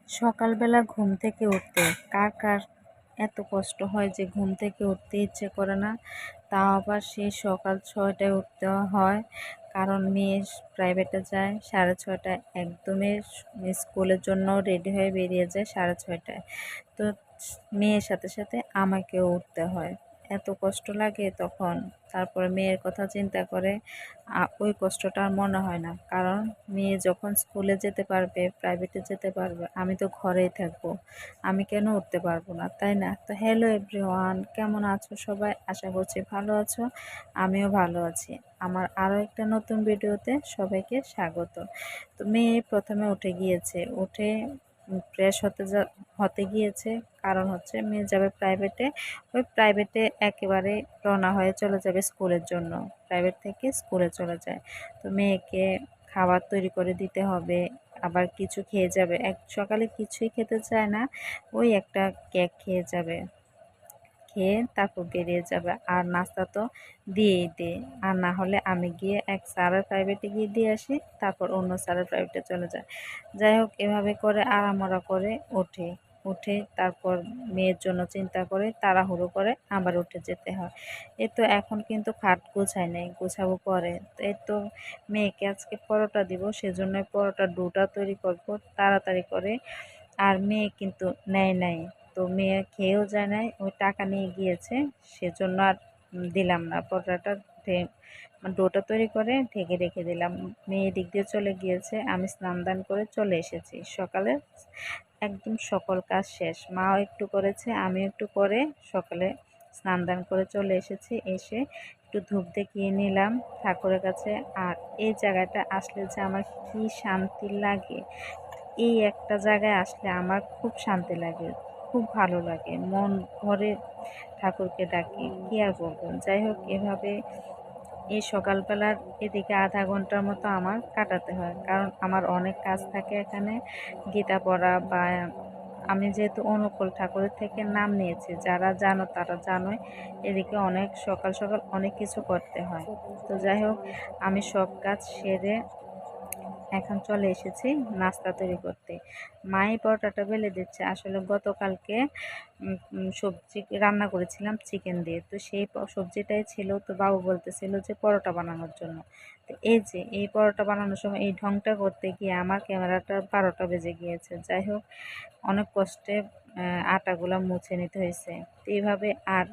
সকালবেলা ঘুম থেকে উঠতে কার কার এত কষ্ট হয় যে ঘুম থেকে উঠতে ইচ্ছে করে না, তাও আবার সেই সকাল 6টায় উঠতে হয়। কারণ মেয়ে প্রাইভেটে যায় 6:30টায়, একদমই স্কুলের জন্য রেডি হয়ে বেরিয়ে যায় 6:30টায়। তো মেয়ের সাথে সাথে আমাকেও উঠতে হয়, এত কষ্ট লাগে তখন। তারপরে মেয়ের কথা চিন্তা করে ওই কষ্টটা আর মনে হয় না, কারণ মেয়ে যখন স্কুলে যেতে পারবে, প্রাইভেটে যেতে পারবে, আমি তো ঘরেই থাকবো, আমি কেন উঠতে পারবো না, তাই না? তো হ্যালো এভরিওয়ান, কেমন আছো সবাই? আশা করছি ভালো আছো, আমিও ভালো আছি। আমার আরও একটা নতুন ভিডিওতে সবাইকে স্বাগত। তো মেয়ে প্রথমে উঠে গিয়েছে, উঠে ফ্রেশ হতে গিয়েছে, কারণ হচ্ছে মেয়ে যাবে প্রাইভেটে। ওই প্রাইভেটে একেবারে রওনা হয়ে চলে যাবে স্কুলের জন্য, প্রাইভেট থেকে স্কুলে চলে যায়। তো মেয়েকে খাবার তৈরি করে দিতে হবে, আবার কিছু খেয়ে যাবে। সকালে কিছুই খেতে চায় না, ওই একটা কেক খেয়ে যাবে, খেয়ে তারপর বেরিয়ে যাবে। আর নাস্তা তো দিয়েই দেয়, আর না হলে আমি গিয়ে এক স্যারের প্রাইভেটে গিয়ে দিয়ে আসি, তারপর অন্য স্যারের প্রাইভেটে চলে যায়। যাই হোক, এভাবে করে আড়ামোড়া করে ওঠে, উঠে তারপর মেয়ের জন্য চিন্তা করে তাড়াহুড়ো করে আবার উঠে যেতে হয়। এই তো এখন কিন্তু খাট গোছাই নাই, গোছাবো পরে। তো এই তো মেয়েকে আজকে পরোটা দিব, সেজন্য পরোটার ডোটা তৈরি করব তাড়াতাড়ি করে। আর মেয়ে কিন্তু নেয় নাই, তো মেয়ে খেয়েও যায় নাই, ওই টাকা নিয়ে গিয়েছে, সেজন্য আর দিলাম না পরোটাটা। ডোটা তৈরি করে ঢেকে রেখে দিলাম। মেয়ে দিক দিয়ে চলে গিয়েছে, আমি স্নান দান করে চলে এসেছি। সকালে একদম সকল কাজ শেষ, মাও একটু করেছে, আমি একটু করে সকালে স্নান দান করে চলে এসেছি। এসে একটু ধূপ দেখিয়ে নিলাম ঠাকুরের কাছে। আর এই জায়গাটা আসলে যে আমার কি শান্তি লাগে, এই একটা জায়গায় আসলে আমার খুব শান্তি লাগে, খুব ভালো লাগে, মন ভরে ঠাকুরকে ডাকি, কি আর বলবো। যাই হোক, এভাবে এই সকালবেলার এদিকে আধা ঘন্টার মতো আমার কাটাতে হয়, কারণ আমার অনেক কাজ থাকে এখানে, গীতা পড়া বা আমি যেহেতু অনুকূল ঠাকুরের থেকে নাম নিয়েছি, যারা জানো তারা জানোই, এদিকে অনেক সকাল সকাল অনেক কিছু করতে হয়। তো যাই হোক, আমি সব কাজ সেরে এখন চলে এসেছি নাস্তা তৈরি করতে। মাই পরোটাটা বেলে দিচ্ছে। আসলে গতকালকে সবজি রান্না করেছিলাম চিকেন দিয়ে, তো সেই সবজিটাই ছিল। তো বাবু বলতেছিল যে পরোটা বানানোর জন্য। তো এই যে এই পরোটা বানানোর সময় এই ঢংটা করতে গিয়ে আমার ক্যামেরাটার 12টা বেজে গিয়েছে। যাই হোক, অনেক কষ্টে আটাগুলা মুছে নিতে হয়েছে। তো এইভাবে। আর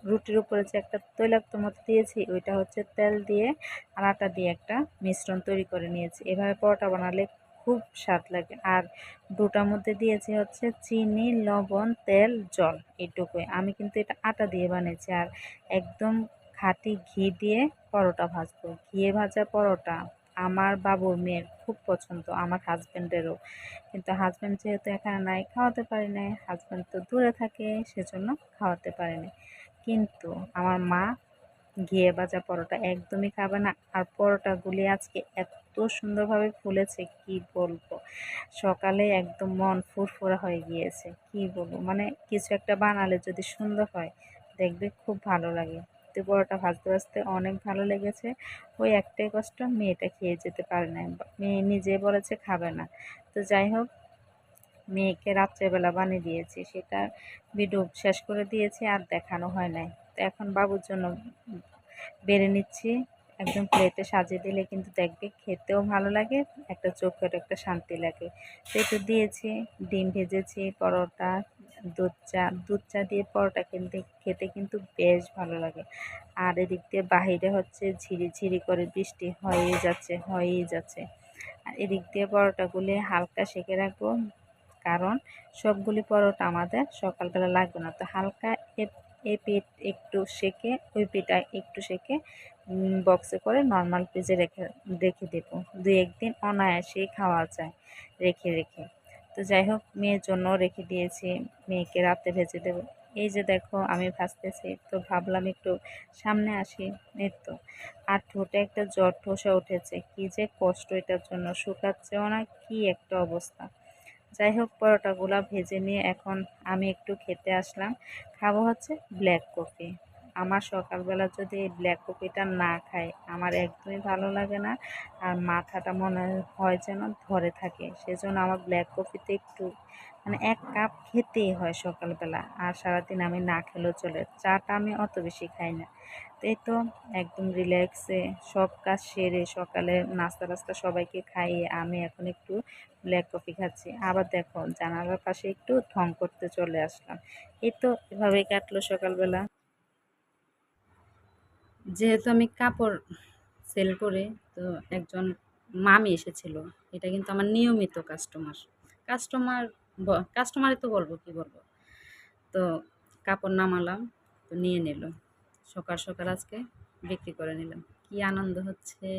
রুটির উপরে যে একটা তৈলাক্ত মতো দিয়েছি, ওইটা হচ্ছে তেল দিয়ে আর আটা দিয়ে একটা মিশ্রণ তৈরি করে নিয়েছি। এভাবে পরোটা বানালে খুব স্বাদ লাগে। আর ডোটার মধ্যে দিয়েছি হচ্ছে চিনি, লবণ, তেল, জল, এইটুকুই। আমি কিন্তু এটা আটা দিয়ে বানিয়েছি। আর একদম খাঁটি ঘি দিয়ে পরোটা ভাজবো। ঘিয়ে ভাজা পরোটা আমার বাবুর মেয়ের খুব পছন্দ, আমার হাজব্যান্ডেরও। কিন্তু হাজব্যান্ড যেহেতু এখানে নাই, খাওয়াতে পারি নাই। হাজব্যান্ড তো দূরে থাকে, সেজন্য খাওয়াতে পারি নাই। কিন্তু আমার মা ঘিয়ে ভাজা পরোটা একদমই খাবে না। আর পরোটাগুলি আজকে এত সুন্দরভাবে ফুলেছে, কি বলবো। সকালে একদম মন ফুরফুরা হয়ে গিয়েছে, কি বলবো। মানে কিছু একটা বানালে যদি সুন্দর হয়, দেখবে খুব ভালো লাগে। তো পরোটা ভাজতে ভাজতে অনেক ভালো লেগেছে। ওই একটাই কষ্ট, মেয়েটা খেয়ে যেতে পারে না, মেয়ে নিজে বলেছে খাবে না। তো যাই হোক, মেয়েকে রাত্রেবেলা বানিয়ে দিয়েছি, সেটা ভিডিও শেষ করে দিয়েছি, আর দেখানো হয় নাই। তো এখন বাবুর জন্য বেড়ে নিচ্ছি। একদম প্লেটে সাজিয়ে দিলে কিন্তু দেখবে খেতেও ভালো লাগে, একটা চোখের একটা শান্তি লাগে। তো একটু দিয়েছি, ডিম ভেজেছি, পরোটা, দুধ চা দিয়ে পরোটা খেতে কিন্তু বেশ ভালো লাগে। আর এদিক দিয়ে বাহিরে হচ্ছে ঝিরিঝিরি করে বৃষ্টি হয়েই যাচ্ছে। আর এদিক দিয়ে পরোটাগুলি হালকা সেঁকে রাখবো, কারণ সবগুলি পরোটা আমাদের সকালবেলা লাগবে না। তো হালকা এই পিঠ একটু সেঁকে, ওই পিঠটা একটু সেঁকে বক্সে করে নর্মাল ফ্রিজে রেখে রেখে দেবো। 2-1 দিন অনায়াসেই খাওয়া যায় রেখে রেখে। তো যাই হোক, মেয়ের জন্য রেখে দিয়েছি, মেয়েকে রাতে ভেজে দেবো। এই যে দেখো আমি ভাজতেছি, তো ভাবলাম একটু সামনে আসি। এই তো। আর ঠোঁটে একটা জ্বর ঠোসা উঠেছে, কি যে কষ্ট, এটার জন্য শুকাচ্ছেও না, কি একটা অবস্থা। যাই হোক, পরোটাগুলা ভেজে নিয়ে এখন আমি একটু খেতে আসলাম। খাবো হচ্ছে ব্ল্যাক কফি। আমার সকালবেলা যদি এই ব্ল্যাক কফিটা না খাই আমার একদমই ভালো লাগে না, আর মাথাটা মনে হয় যেন ধরে থাকে। সেজন্য আমার ব্ল্যাক কফিতে একটু মানে 1 কাপ খেতেই হয় সকালবেলা, আর সারাদিন আমি না খেলেও চলে। চাটা আমি অত বেশি খাই না। তো এই তো একদম রিল্যাক্সে সব কাজ সেরে সকালে নাস্তা টাস্তা সবাইকে খাইয়ে আমি এখন একটু ব্ল্যাক কফি খাচ্ছি। আবার দেখো জানালার পাশে একটু ঢং করতে চলে আসলাম। এই তো এভাবেই কাটলো সকালবেলা। যেহেতু আমি কাপড় সেল করি, তো একজন মামি এসেছিল। এটা কিন্তু আমার নিয়মিত কাস্টমার। কাস্টমার কাস্টমারই তো বলবো, কি বলবো। তো কাপড় নামালাম, তো নিয়ে নিল। সকাল সকাল আজকে বিক্রি করে নিলাম। কি আনন্দ হচ্ছে!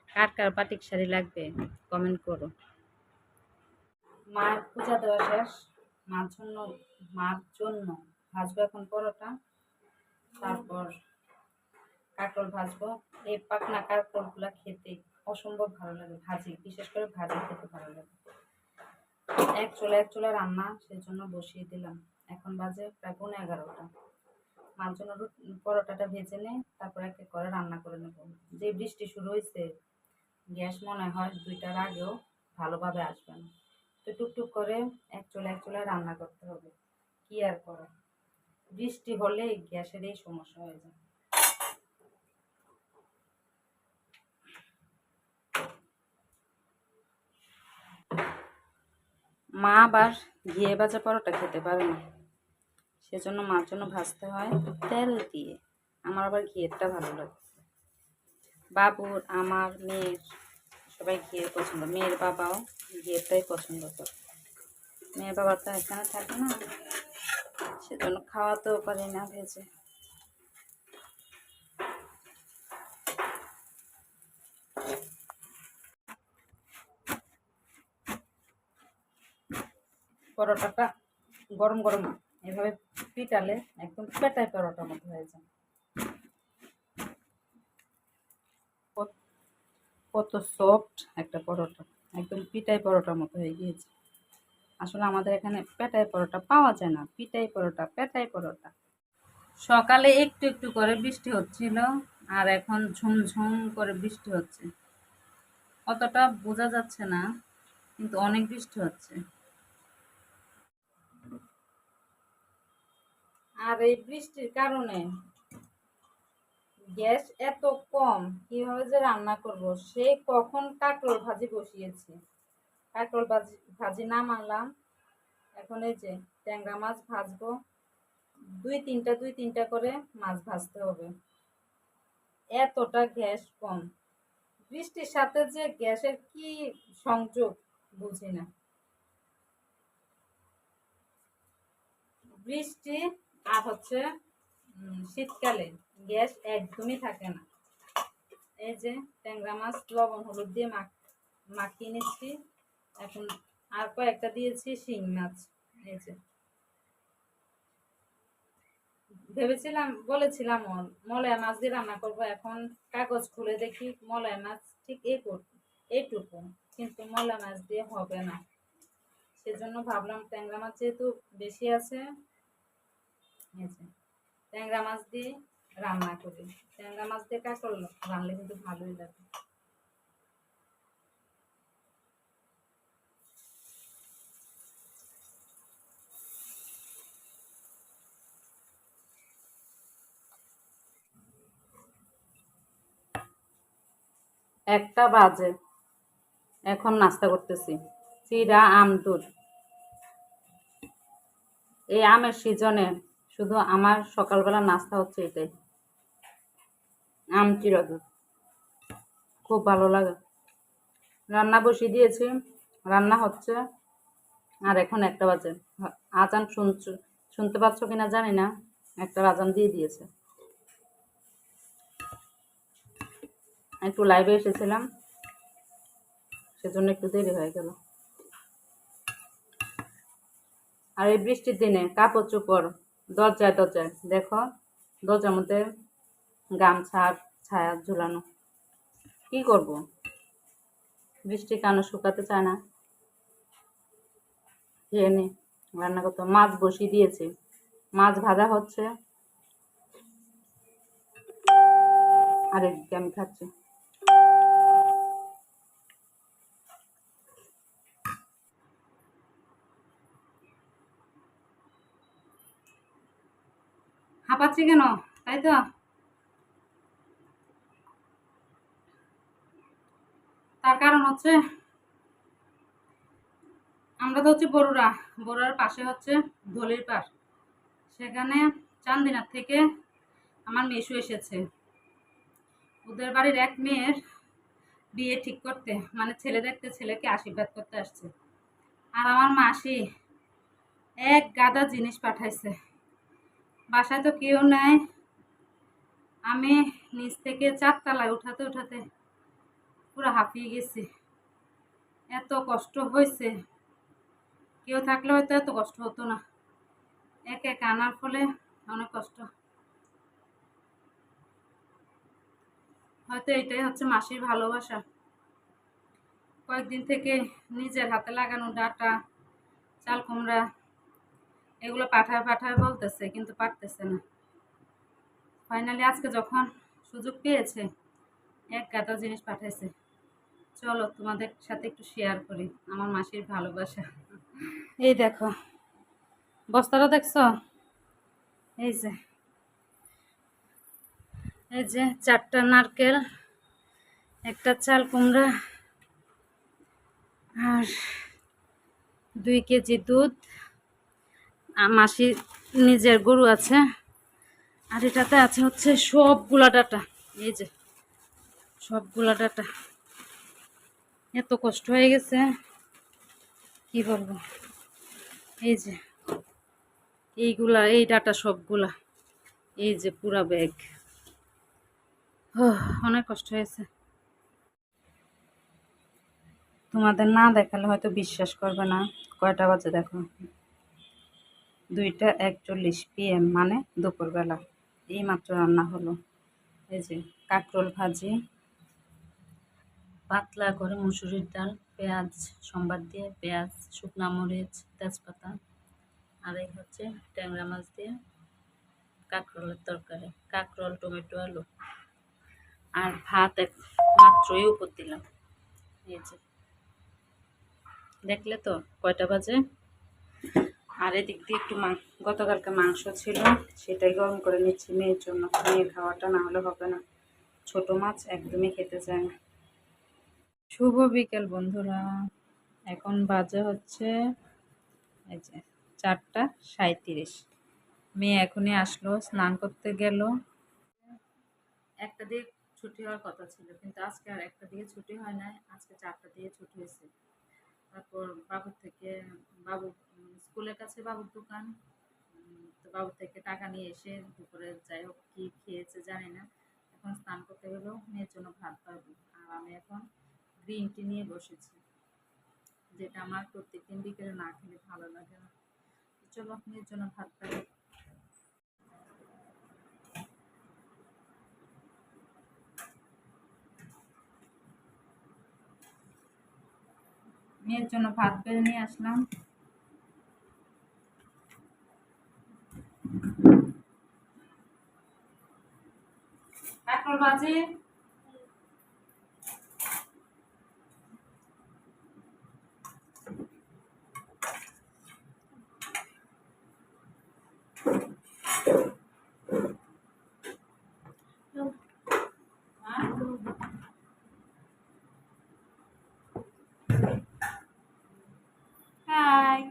কার কার বাটিক শাড়ি লাগবে কমেন্ট করো। মার পূজা দেওয়া শেষ। মার জন্য ভাজবো এখন পরোটা, তারপর কাঁকরোল ভাজবো। এই পাকনা কাঁকরোলগুলা খেতে অসম্ভব ভালো লাগে, ভাজি, বিশেষ করে ভাজি খেতে ভালো লাগে। এক চুলা রান্না, সেজন্য বসিয়ে দিলাম। এখন বাজে প্রায় 11:30। মার জন্য পরোটাটা ভেজে নিয়ে তারপর এক এক করে রান্না করে নেব। যে বৃষ্টি শুরু হয়েছে, গ্যাস মনে হয় 2টার আগেও ভালোভাবে আসবে না। তো টুকটুক করে এক চুলায় রান্না করতে হবে। কি আর করা, বৃষ্টি হলে গ্যাসের এই সমস্যা হয়ে যায়। মা আবার ঘিয়ে ভাজা পরোটা খেতে পারে না, সেজন্য মার জন্য ভাজতে হয় তেল দিয়ে। আমার আবার ঘিয়েরটা ভালো লাগে। বাবুর, আমার, মেয়ের সবাই ঘিয়ের পছন্দ। মেয়ের বাবাও ঘিয়েরটাই পছন্দ করে। মেয়ের বাবা তো এখানে থাকে না, সেজন্য খাওয়াতেও পারি না ভেজে। পরোটাটা গরম গরম এভাবে পিটালে একদম পেটায় পরোটার মতো হয়ে যায়। কত সফট একটা পরোটা, একদম পিটাই পরোটার মতো হয়ে গিয়েছে। আসলে আমাদের এখানে পেটাই পরোটা পাওয়া যায় না, পিটাই পরোটা, পেটাই পরোটা। সকালে একটু একটু করে বৃষ্টি হচ্ছিল, আর এখন ঝুমঝুম করে বৃষ্টি হচ্ছে। অতটা বোঝা যাচ্ছে না, কিন্তু অনেক বৃষ্টি হচ্ছে। আর এই বৃষ্টির কারণে গ্যাস এত কম, কিভাবে যে রান্না করব। সে কখন কাঁকরোল ভাজি বসিয়েছি, কাঁকরোল ভাজি ভাজি নামালাম। এখন এই যে ট্যাংরা মাছ ভাজবো। দুই তিনটা করে মাছ ভাজতে হবে। এতটা গ্যাস কম, বৃষ্টির সাথে যে গ্যাসের কি সংযোগ বুঝি না। বৃষ্টি আর হচ্ছে শীতকালে গ্যাস একদমই থাকে না। এই যে ট্যাংরা মাছ লবণ হলুদ দিয়ে মাখিয়ে নিচ্ছি। এখন আর কয়েকটা দিয়েছি শিং মাছ। এই যে বলেছিলাম মলয়া মাছ দিয়ে রান্না করবো। এখন কাগজ খুলে দেখি মলয়া মাছ ঠিক এইটুকু, কিন্তু মলয়া মাছ দিয়ে হবে না। সেজন্য ভাবলাম ট্যাংরা মাছ যেহেতু বেশি আছে, এই যে ট্যাংরা মাছ দিয়ে রান্না করি। ট্যাংরা মাছ দিয়ে কাঁকরোল রান্নলে কিন্তু ভালোই লাগে। একটা বাজে, এখন নাস্তা করতেছি চিড়া আম দুধ। এই আমের সিজনে শুধু আমার সকালবেলা নাস্তা হচ্ছে এটাই, আম চিড়া দুধ। খুব ভালো লাগে। রান্না বসিয়ে দিয়েছি, রান্না হচ্ছে। আর এখন 1টা বাজে। আজান শুনতে পাচ্ছ কিনা জানি না, একটা আজান দিয়ে দিয়েছে। একটু লাইভে এসেছিলাম, সেজন্য একটু দেরি হয়ে গেল। আর এই বৃষ্টির দিনে কাপড় চোপড় দরজায় দেখো, দরজার মধ্যে গামছা ছায়া ঝুলানো। কি করব, বৃষ্টির কারণে শুকাতে চায় না। খেয়ে নি, রান্না করতে মাছ বসিয়ে দিয়েছি, মাছ ভাজা হচ্ছে। আর এদিকে আমি খাচ্ছি। হাঁপাচ্ছি কেন? তাই তো, তার কারণ হচ্ছে আমরা তো হচ্ছে বড়ুরা, বড়ুরার পাশে হচ্ছে ধলির পাড়। সেখানে চান্দিনার থেকে আমার মেসো এসেছে। ওদের বাড়ির এক মেয়ের বিয়ে ঠিক করতে, মানে ছেলে দেখতে, ছেলেকে আশীর্বাদ করতে আসছে। আর আমার মাসি এক গাদা জিনিস পাঠাইছে। বাসায় তো কেউ নাই, আমি নিচ থেকে 4 তলায় উঠাতে উঠাতে পুরো হাঁপিয়ে গেছি। এত কষ্ট হয়েছে, কেউ থাকলে হয়তো এত কষ্ট হতো না। এক এক আনার ফলে অনেক কষ্ট। হয়তো এটাই হচ্ছে মাসির ভালোবাসা। কয়েকদিন থেকে নিজের হাতে লাগানো ডাঁটা, চাল কুমড়া এগুলো পাঠায় পাঠায় বলতেছে, কিন্তু পারতেছে না। ফাইনালি আজকে যখন সুযোগ পেয়েছে, এক গাদা জিনিস পাঠাইছে। চলো তোমাদের সাথে একটু শেয়ার করি আমার মাসির ভালোবাসা। এই দেখো, বস্তাটা দেখছো? এই যে, এই যে 4টা নারকেল, একটা চাল কুমড়া, আর 2 কেজি দুধ। মাসির নিজের গরু আছে, আর এটাতে আছে হচ্ছে সবগুলা ডাটা। এই যে সবগুলা ডাটা, এত কষ্ট হয়ে গেছে কি বলবো। এই যে এইগুলা, এই ডাটা সবগুলা, এই যে পুরা ব্যাগ। অনেক কষ্ট হয়েছে। তোমাদের না দেখালে হয়তো বিশ্বাস করবে না। কয়টা বাজে দেখো, 2টা 41 PM, মানে দুপুরবেলা। এই মাত্র রান্না হলো। এই যে কাঁকরোল ভাজি, পাতলা করে মুসুরির ডাল, পেঁয়াজ সম্বাদ দিয়ে, পেঁয়াজ, শুকনা মরিচ, তেজপাতা, আর এই হচ্ছে ট্যাংরা মাছ দিয়ে কাঁকরোলের তরকারি, কাঁকরোল, টমেটো, আলু, আর ভাত এক মাত্রই উপর দিলাম। এই যে দেখলে তো কয়টা বাজে। আর এদিক দিয়ে একটু গতকালকে মাংস ছিল, সেটাই গরম করে নিচ্ছি মেয়ের জন্য। মেয়ের খাওয়াটা না হলে হবে না, ছোট মাছ একদমই খেতে চায় না। শুভ বিকেল বন্ধুরা, এখন বাজে হচ্ছে এই যে 4টা 37। মেয়ে এখনই আসলো, স্নান করতে গেল। একটা দিয়ে ছুটি হওয়ার কথা ছিল, কিন্তু আজকে আর একটা দিয়ে ছুটি হয় নাই, আজকে 4টা দিয়ে ছুটি হয়েছে। তারপর বাবু স্কুলের কাছে বাবুর দোকান, তো বাবু থেকে টাকা নিয়ে এসে দুপুরে যাই হোক কি খেয়েছে জানি না। এখন স্নান করতে গেলেও মেয়ের জন্য ভাত পারবো। আর আমি এখন গ্রিন টি নিয়ে বসেছি, যেটা আমার প্রত্যেকদিন বিকেলে না খেলে ভালো লাগে না। চলো মেয়ের জন্য ভাত পাবো। মেয়ের জন্য ভাত বেড়ে নিয়ে আসলাম। কাঁকরোল ভাজি, হাই,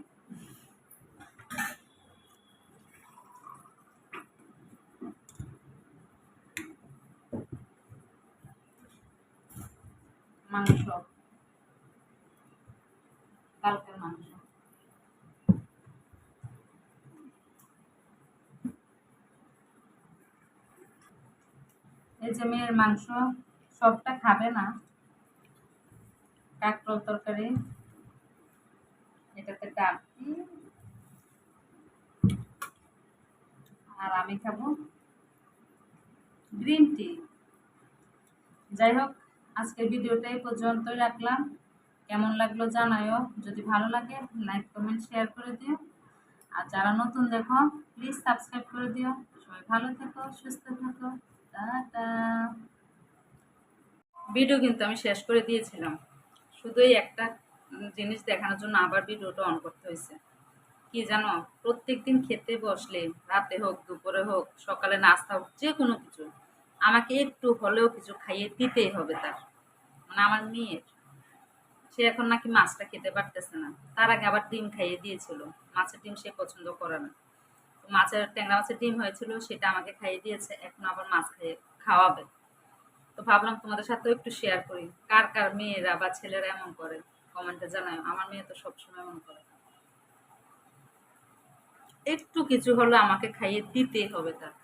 মাংস, কালকের মাংস। এই যে মেয়ের মাংস, সবটা খাবে না। কাঁকরোল তরকারি, এটাতে ডাল, আর আমি খাবো গ্রিন টি। যাই হোক, আজকের ভিডিওটা এই পর্যন্তই রাখলাম। কেমন লাগলো জানাইও, যদি ভালো লাগে লাইক কমেন্ট শেয়ার করে দিও। আর যারা নতুন দেখো প্লিজ সাবস্ক্রাইব করে দিও। সবাই ভালো থেকো, সুস্থ থেকো, টাটা। ভিডিও কিন্তু আমি শেষ করে দিয়েছিলাম, শুধু এই একটা জিনিস দেখানোর জন্য আবার ভিডিওটা অন করতে হয়েছে। কি জানো, প্রত্যেকদিন খেতে বসলে, রাতে হোক দুপুরে হোক সকালে নাস্তা হোক যে কোনো কিছু, আমাকে একটু হলেও কিছু খাইয়ে দিতেই হবে তার, মানে আমার মেয়ের। সে এখন নাকি মাছটা খেতে পারতেছে না, তার আগে আবার ডিম খাইয়ে দিয়েছিল। মাছের ডিম সে পছন্দ করে না, তো মাছের ট্যাংরা মাছের ডিম হয়েছিল সেটা আমাকে খাইয়ে দিয়েছে, এখন আবার মাছ খাইয়ে খাওয়াবে। তো ভাবলাম তোমাদের সাথেও একটু শেয়ার করি, কার কার মেয়েরা বা ছেলেরা এমন করে কমেন্টে জানায়। আমার মেয়ে তো সবসময় এমন করে, একটু কিছু হলো আমাকে খাইয়ে দিতেই হবে তার।